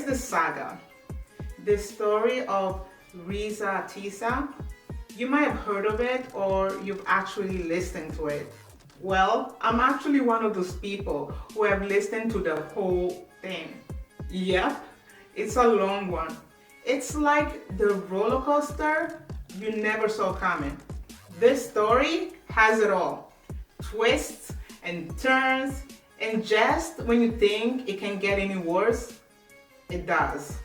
the saga, the story of Reesa Teesa. You might have heard of it or you've actually listened to it. Well, I'm actually one of those people who have listened to the whole thing. Yep, it's a long one. It's like the roller coaster you never saw coming. This story has it all. Twists and turns, and just when you think it can get any worse, it does.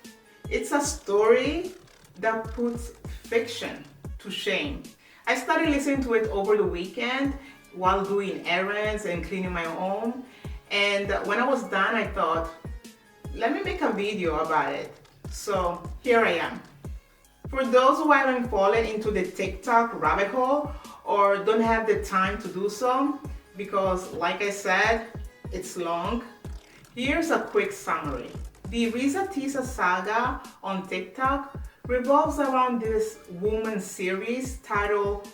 It's a story that puts fiction to shame. I started listening to it over the weekend while doing errands and cleaning my home, and when I was done I thought, let me make a video about it. So here I am. For those who haven't fallen into the TikTok rabbit hole or don't have the time to do so, because like I said, it's long, here's a quick summary. The Reesa Teesa saga on TikTok revolves around this woman series titled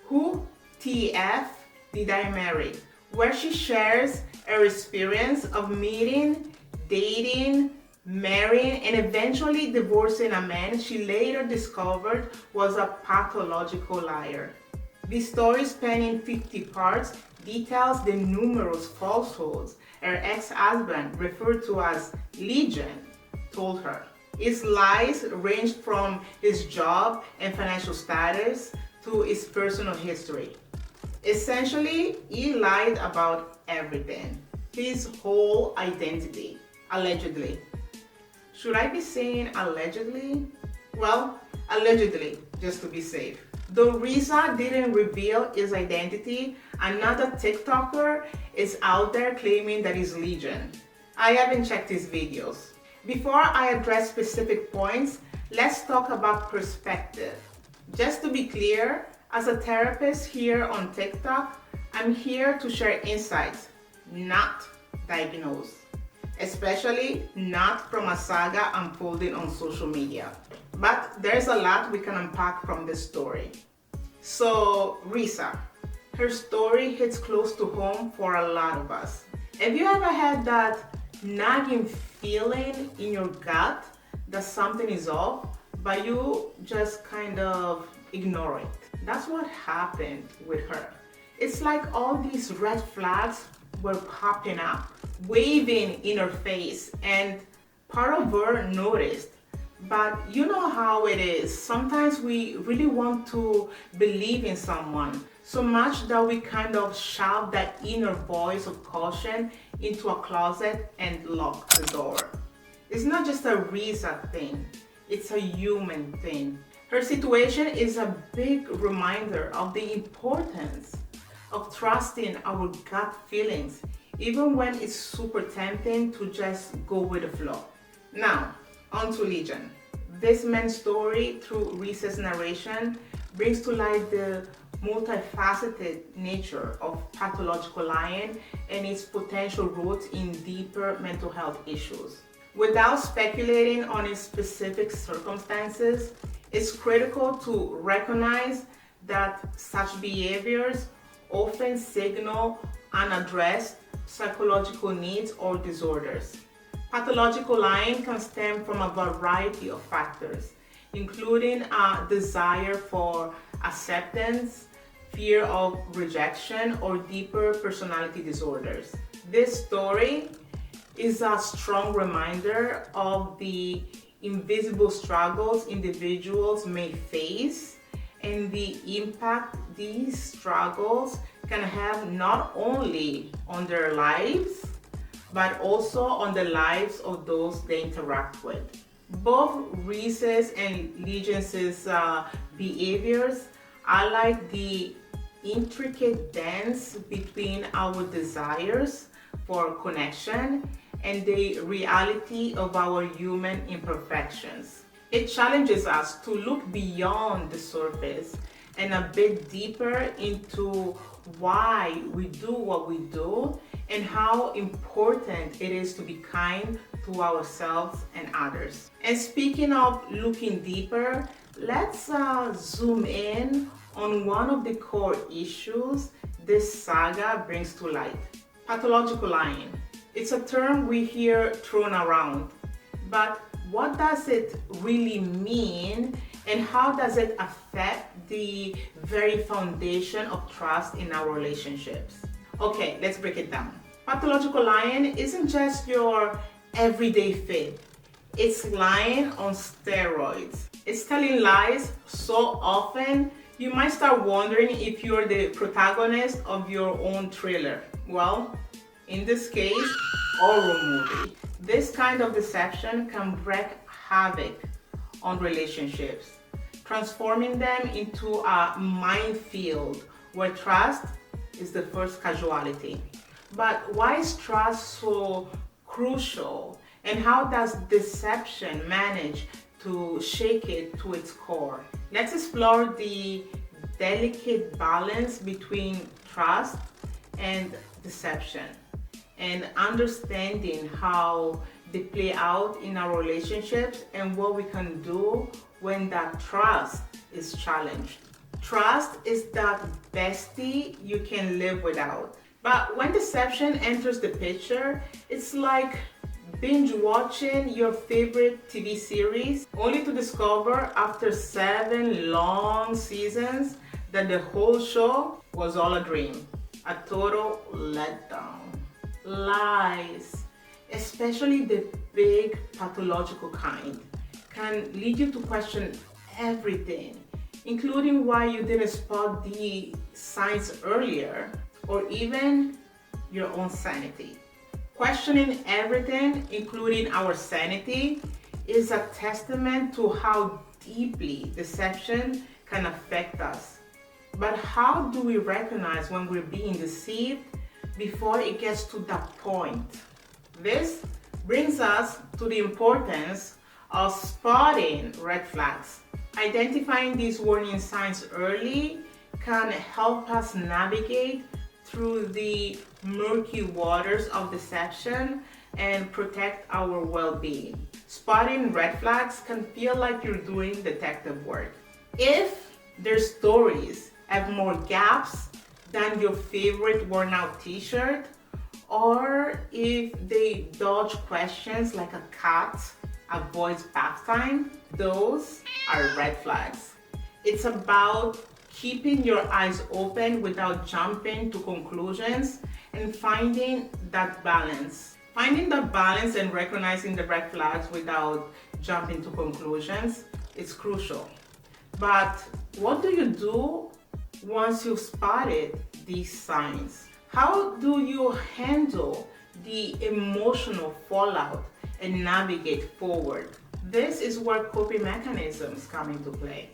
WhoTFDidIMarry, where she shares her experience of meeting, dating, marrying, and eventually divorcing a man she later discovered was a pathological liar. The story, spanning 50 parts, details the numerous falsehoods her ex-husband, referred to as Legion, told her. His lies ranged from his job and financial status to his personal history. Essentially, he lied about everything. His whole identity, allegedly. Should I be saying allegedly? Well, allegedly, just to be safe. Though Reesa didn't reveal his identity, another TikToker is out there claiming that he's Legion. I haven't checked his videos. Before I address specific points, let's talk about perspective. Just to be clear, as a therapist here on TikTok, I'm here to share insights, not diagnose. Especially not from a saga unfolding on social media. But there's a lot we can unpack from this story. So, Reesa, her story hits close to home for a lot of us. Have you ever had that nagging feeling in your gut that something is off, but you just kind of ignore it? That's what happened with her. It's like all these red flags were popping up, waving in her face, and part of her noticed. But you know how it is. Sometimes we really want to believe in someone so much that we kind of shout that inner voice of caution into a closet and lock the door. It's not just a Reesa thing, it's a human thing. Her situation is a big reminder of the importance of trusting our gut feelings, even when it's super tempting to just go with the flow. Now, on to Legion. This man's story, through Reesa's narration, brings to light the multifaceted nature of pathological lying and its potential roots in deeper mental health issues. Without speculating on its specific circumstances, it's critical to recognize that such behaviors often signal unaddressed psychological needs or disorders. Pathological lying can stem from a variety of factors, including a desire for acceptance, fear of rejection, or deeper personality disorders. This story is a strong reminder of the invisible struggles individuals may face and the impact these struggles can have not only on their lives, but also on the lives of those they interact with. Both Reese's and Legion's behaviors highlight the intricate dance between our desires for connection and the reality of our human imperfections. It challenges us to look beyond the surface and a bit deeper into why we do what we do and how important it is to be kind to ourselves and others. And speaking of looking deeper, let's zoom in on one of the core issues this saga brings to light: pathological lying. It's a term we hear thrown around, but what does it really mean, and how does it affect the very foundation of trust in our relationships? Okay, let's break it down. Pathological lying isn't just your everyday fit. It's lying on steroids. It's telling lies so often you might start wondering if you're the protagonist of your own thriller. Well, in this case, horror movie. This kind of deception can wreak havoc on relationships, transforming them into a minefield where trust is the first casualty. But why is trust so crucial, and how does deception manage to shake it to its core? Let's explore the delicate balance between trust and deception, and understanding how they play out in our relationships and what we can do when that trust is challenged. Trust is that bestie you can live without. But when deception enters the picture, it's like binge watching your favorite TV series only to discover after 7 long seasons that the whole show was all a dream. A total letdown. Lies, especially the big pathological kind, can lead you to question everything, including why you didn't spot the signs earlier, or even your own sanity. Questioning everything, including our sanity, is a testament to how deeply deception can affect us. But how do we recognize when we're being deceived before it gets to that point? This brings us to the importance of spotting red flags. Identifying these warning signs early can help us navigate through the murky waters of deception and protect our well-being. Spotting red flags can feel like you're doing detective work. If their stories have more gaps than your favorite worn-out t-shirt, or if they dodge questions like a cat avoids bath time, those are red flags. It's about keeping your eyes open without jumping to conclusions and finding that balance. Finding that balance and recognizing the red flags without jumping to conclusions is crucial. But what do you do once you've spotted these signs? How do you handle the emotional fallout and navigate forward? This is where coping mechanisms come into play.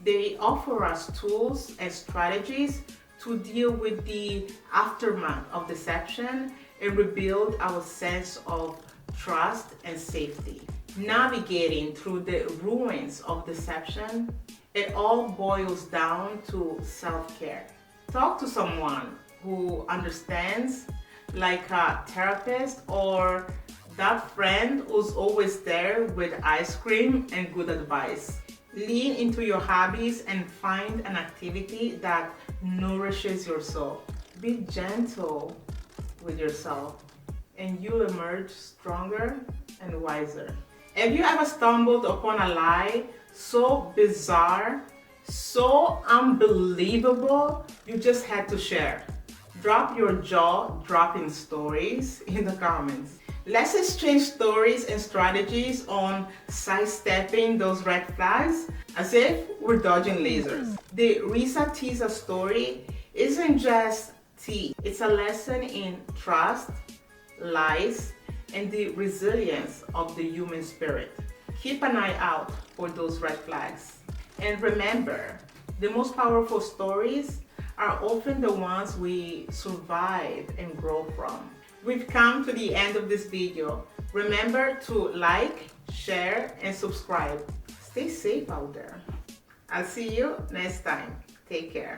They offer us tools and strategies to deal with the aftermath of deception and rebuild our sense of trust and safety. Navigating through the ruins of deception, it all boils down to self-care. Talk to someone who understands, like a therapist or that friend who's always there with ice cream and good advice. Lean into your hobbies and find an activity that nourishes your soul. Be gentle with yourself and you'll emerge stronger and wiser. Have you ever stumbled upon a lie so bizarre, so unbelievable, you just had to share? Drop your jaw-dropping stories in the comments. Let's exchange stories and strategies on sidestepping those red flags as if we're dodging lasers. The Reesa Teesa story isn't just tea. It's a lesson in trust, lies, and the resilience of the human spirit. Keep an eye out for those red flags. And remember, the most powerful stories are often the ones we survive and grow from. We've come to the end of this video. Remember to like, share, and subscribe. Stay safe out there. I'll see you next time. Take care.